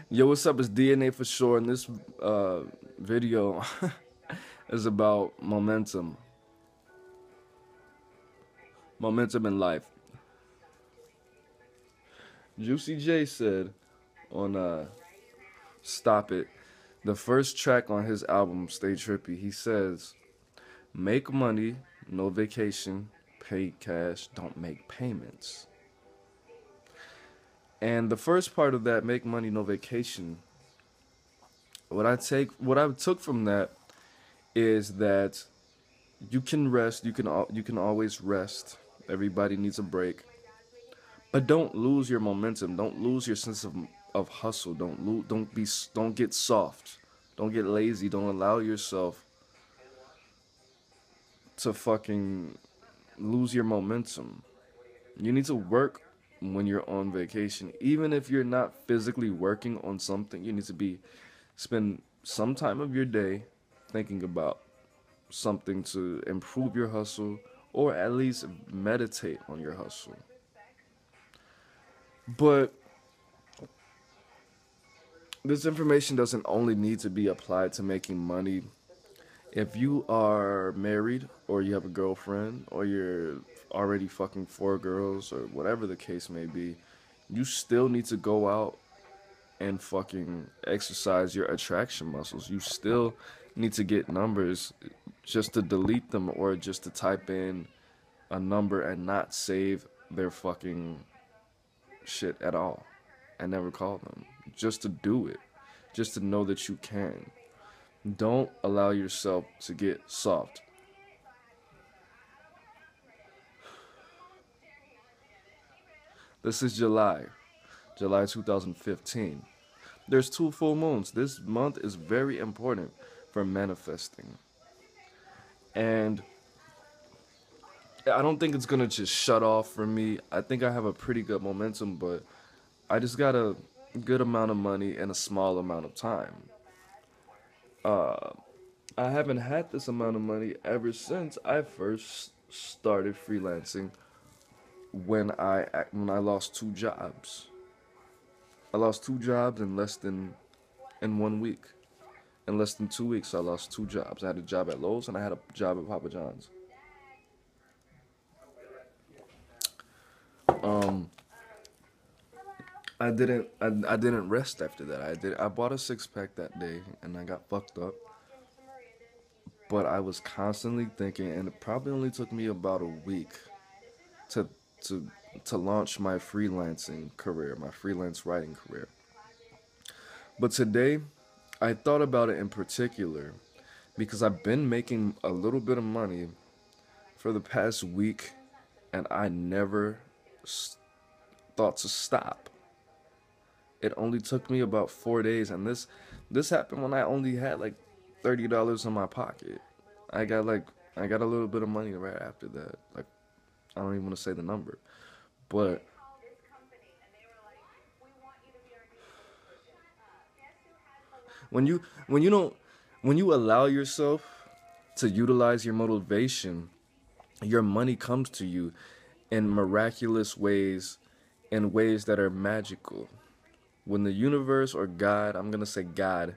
Yo, what's up? It's DNA for sure. And this video is about momentum. Momentum in life. Juicy J said on Stop It, the first track on his album, Stay Trippy, he says, make money, no vacation, pay cash, don't make payments. And the first part of that, make money, no vacation, what I took from that is that you can rest, you can always rest. Everybody needs a break. But don't lose your momentum. Don't lose your sense of hustle. Don't get soft. Don't get lazy. Don't allow yourself to fucking lose your momentum. You need to work when you're on vacation. Even if you're not physically working on something, you need to spend some time of your day thinking about something to improve your hustle or at least meditate on your hustle. But this information doesn't only need to be applied to making money. If you are married or you have a girlfriend or you're already fucking 4 girls or whatever the case may be, you still need to go out and fucking exercise your attraction muscles. You still need to get numbers just to delete them or just to type in a number and not save their fucking shit at all and never call them. Just to do it. Just to know that you can. Don't allow yourself to get soft. This is July 2015. There's 2 full moons. This month is very important for manifesting. And I don't think it's gonna just shut off for me. I think I have a pretty good momentum, but I just got a good amount of money in a small amount of time. I haven't had this amount of money ever since I first started freelancing when I lost 2 jobs. I lost 2 jobs in 1 week. In less than 2 weeks, I lost 2 jobs. I had a job at Lowe's and I had a job at Papa John's. I didn't rest after that. I bought a 6-pack that day and I got fucked up. But I was constantly thinking, and it probably only took me about a week to to to launch my freelancing career, my freelance writing career. But today, I thought about it in particular because I've been making a little bit of money for the past week, and I never thought to stop. It only took me about 4 days, and this happened when I only had like $30 in my pocket. I got a little bit of money right after that. Like, I don't even want to say the number, but when you don't when you allow yourself to utilize your motivation, your money comes to you in miraculous ways, in ways that are magical. When the universe or God, I'm going to say God,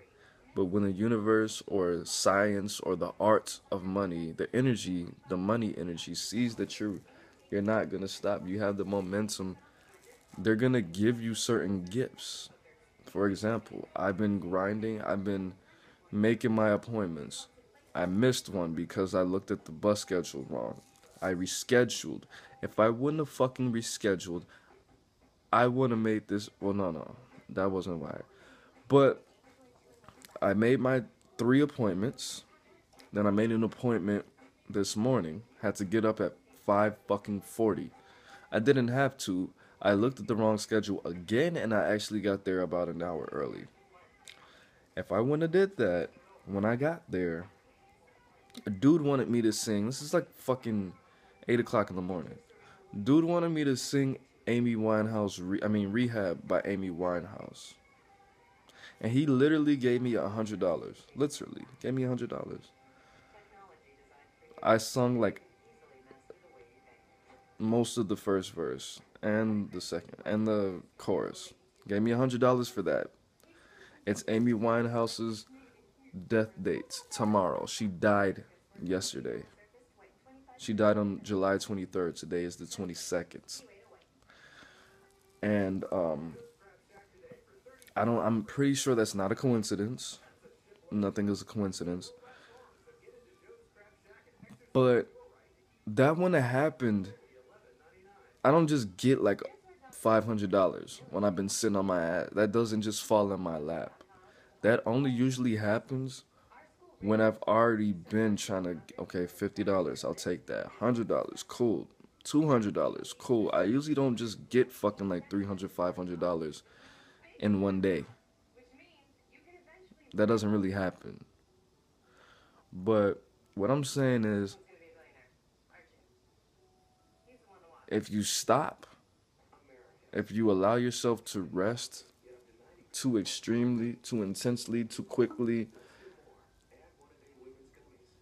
but when the universe or science or the art of money, the money energy sees that you're not going to stop. You have the momentum. They're going to give you certain gifts. For example, I've been grinding. I've been making my appointments. I missed one because I looked at the bus schedule wrong. I rescheduled. If I wouldn't have fucking rescheduled, I would have made this. Well, no. That wasn't why. But I made my 3 appointments. Then I made an appointment this morning. Had to get up at 5:40. I didn't have to. I looked at the wrong schedule again, and I actually got there about an hour early. If I wouldn't have did that, when I got there, a dude wanted me to sing. This is like fucking 8 o'clock in the morning. Dude wanted me to sing Rehab by Amy Winehouse. And he literally gave me $100. Literally, gave me $100. I sung like most of the first verse and the second and the chorus. Gave me $100 for that. It's Amy Winehouse's death date tomorrow. She died yesterday. She died on July 23rd. Today is the 22nd. And I'm pretty sure that's not a coincidence. Nothing is a coincidence. But that when it happened, I don't just get like $500 when I've been sitting on my ass. That doesn't just fall in my lap. That only usually happens when I've already been trying to, okay, $50, I'll take that. $100, cool. $200, cool. I usually don't just get fucking like $300, $500 in one day. That doesn't really happen. But what I'm saying is, if you stop, if you allow yourself to rest too extremely, too intensely, too quickly,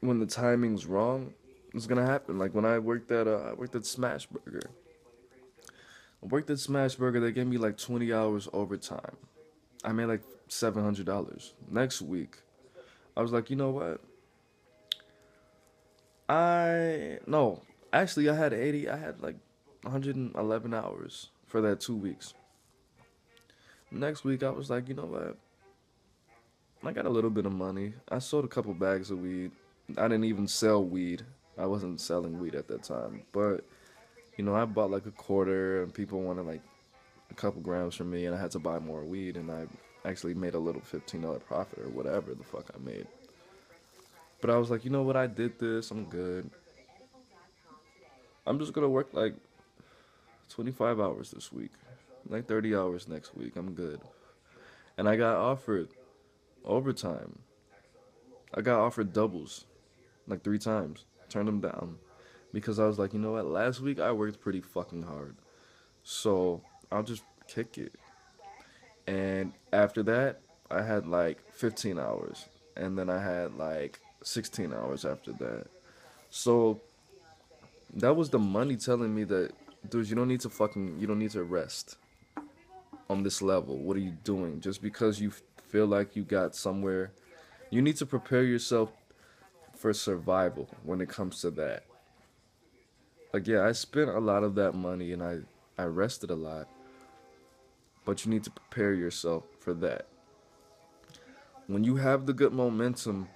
when the timing's wrong, it's gonna happen. Like when I worked at Smash Burger. They gave me like 20 hours overtime. I made like $700. Next week, I was like, you know what? I had like 111 hours for that 2 weeks. Next week, I was like, you know what? I got a little bit of money. I sold a couple bags of weed. I didn't even sell weed. I wasn't selling weed at that time. But, you know, I bought like a quarter and people wanted like a couple grams from me and I had to buy more weed and I actually made a little $15 profit or whatever the fuck I made. But I was like, you know what? I did this. I'm good. I'm just going to work like 25 hours this week. Like 30 hours next week. I'm good. And I got offered overtime. I got offered doubles like 3 times. Turned them down. Because I was like, you know what? Last week I worked pretty fucking hard. So I'll just kick it. And after that, I had like 15 hours. And then I had like 16 hours after that. So that was the money telling me that, dude, you don't need to rest on this level. What are you doing? Just because you feel like you got somewhere, you need to prepare yourself for survival when it comes to that. Like, yeah, I spent a lot of that money and I rested a lot. But you need to prepare yourself for that. When you have the good momentum,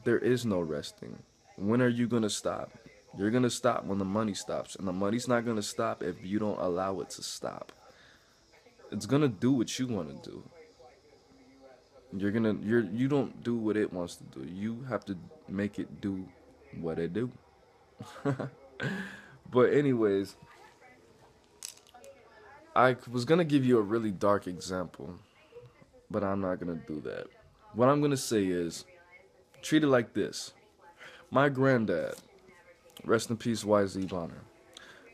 there is no resting. When are you going to stop? You're going to stop when the money stops. And the money's not going to stop if you don't allow it to stop. It's going to do what you want to do. You don't do what it wants to do. You have to make it do what it do. But anyways, I was going to give you a really dark example, but I'm not going to do that. What I'm going to say is, treat it like this. My granddad, rest in peace, YZ Bonner.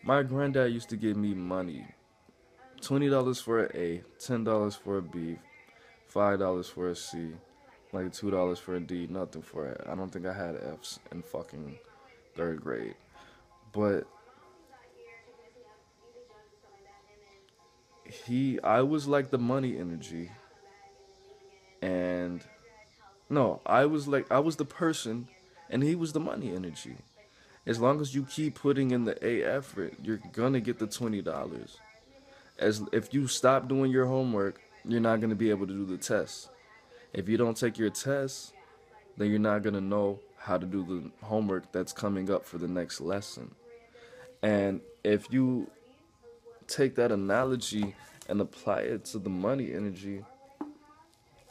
My granddad used to give me money. $20 for an A, $10 for a B, $5 for a C, like $2 for a D, nothing for it. I don't think I had F's in fucking 3rd grade. But I was like the money energy. And no, I was the person and he was the money energy. As long as you keep putting in the A effort, you're gonna get the $20. If you stop doing your homework, you're not gonna be able to do the test. If you don't take your test, then you're not gonna know how to do the homework that's coming up for the next lesson. And if you take that analogy and apply it to the money energy,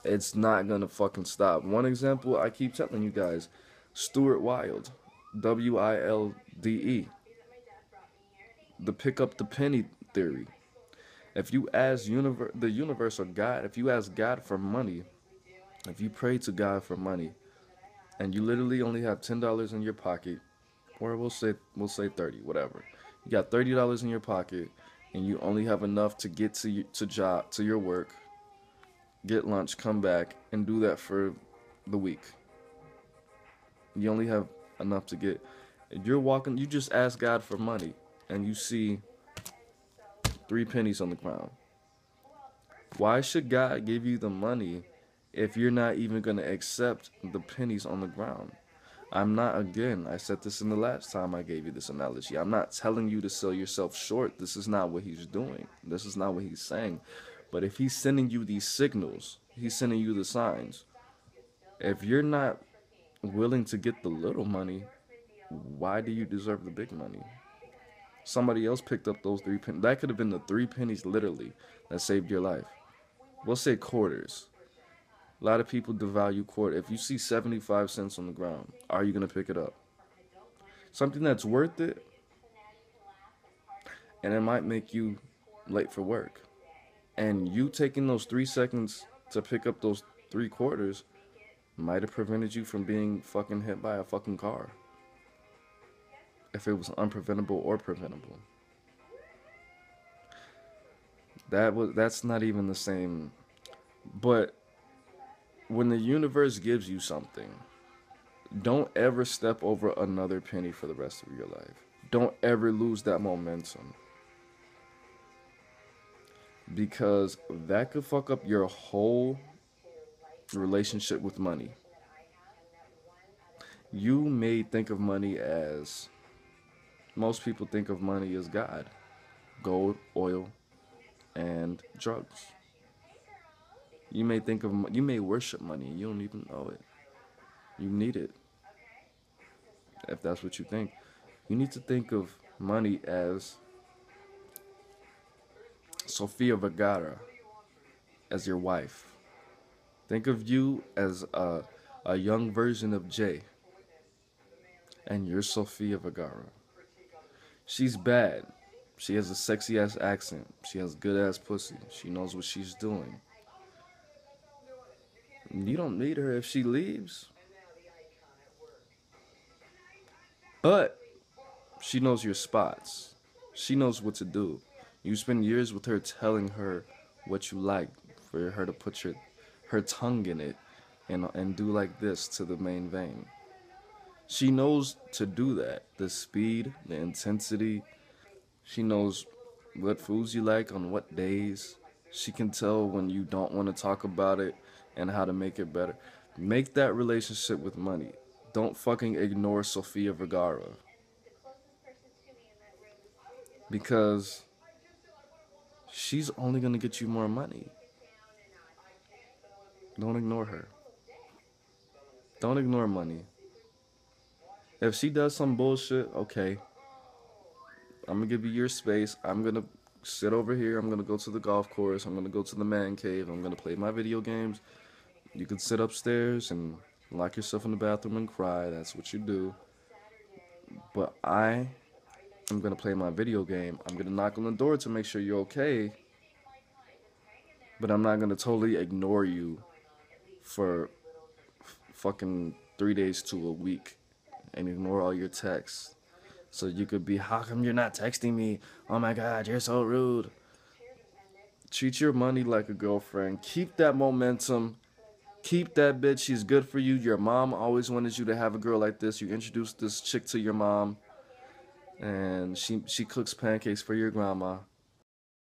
it's not gonna fucking stop. One example I keep telling you guys, Stuart Wilde, WILDE, the pick up the penny theory. If you ask the universe or God, if you ask God for money, if you pray to God for money, and you literally only have $10 in your pocket, or we'll say 30, whatever. You got $30 in your pocket, and you only have enough to get to your work, get lunch, come back, and do that for the week. You only have enough to get. You're walking, you just ask God for money, and you see 3 pennies on the ground. Why should God give you the money if you're not even going to accept the pennies on the ground? I'm not, again, I said this in the last time I gave you this analogy. I'm not telling you to sell yourself short. This is not what he's doing. This is not what he's saying. But if he's sending you these signals, he's sending you the signs. If you're not willing to get the little money, why do you deserve the big money? Somebody else picked up those 3 pennies. That could have been the 3 pennies literally that saved your life. We'll say quarters. A lot of people devalue quarter. If you see 75 cents on the ground, are you going to pick it up? Something that's worth it, and it might make you late for work. And you taking those 3 seconds to pick up those 3 quarters might have prevented you from being fucking hit by a fucking car. If it was unpreventable or preventable. That's not even the same. But when the universe gives you something, don't ever step over another penny for the rest of your life. Don't ever lose that momentum. Because that could fuck up your whole relationship with money. You may think of money as, most people think of money as God. Gold, oil, and drugs. You may worship money. You don't even know it. You need it. If that's what you think. You need to think of money as Sofia Vergara, as your wife. Think of you as a young version of Jay. And you're Sofia Vergara. She's bad. She has a sexy ass accent. She has good ass pussy. She knows what she's doing. You don't need her if she leaves. But she knows your spots. She knows what to do. You spend years with her telling her what you like, for her to put her tongue in it and do like this to the main vein. She knows to do that. The speed, the intensity. She knows what foods you like on what days. She can tell when you don't want to talk about it and how to make it better. Make that relationship with money. Don't fucking ignore Sofia Vergara. Because she's only going to get you more money. Don't ignore her. Don't ignore money. If she does some bullshit, okay, I'm going to give you your space. I'm going to sit over here. I'm going to go to the golf course. I'm going to go to the man cave. I'm going to play my video games. You can sit upstairs and lock yourself in the bathroom and cry. That's what you do. But I am going to play my video game. I'm going to knock on the door to make sure you're okay. But I'm not going to totally ignore you for fucking 3 days to a week and ignore all your texts. So you could be, how come you're not texting me? Oh my God, you're so rude. Treat your money like a girlfriend. Keep that momentum. Keep that bitch. She's good for you. Your mom always wanted you to have a girl like this. You introduced this chick to your mom. And she cooks pancakes for your grandma.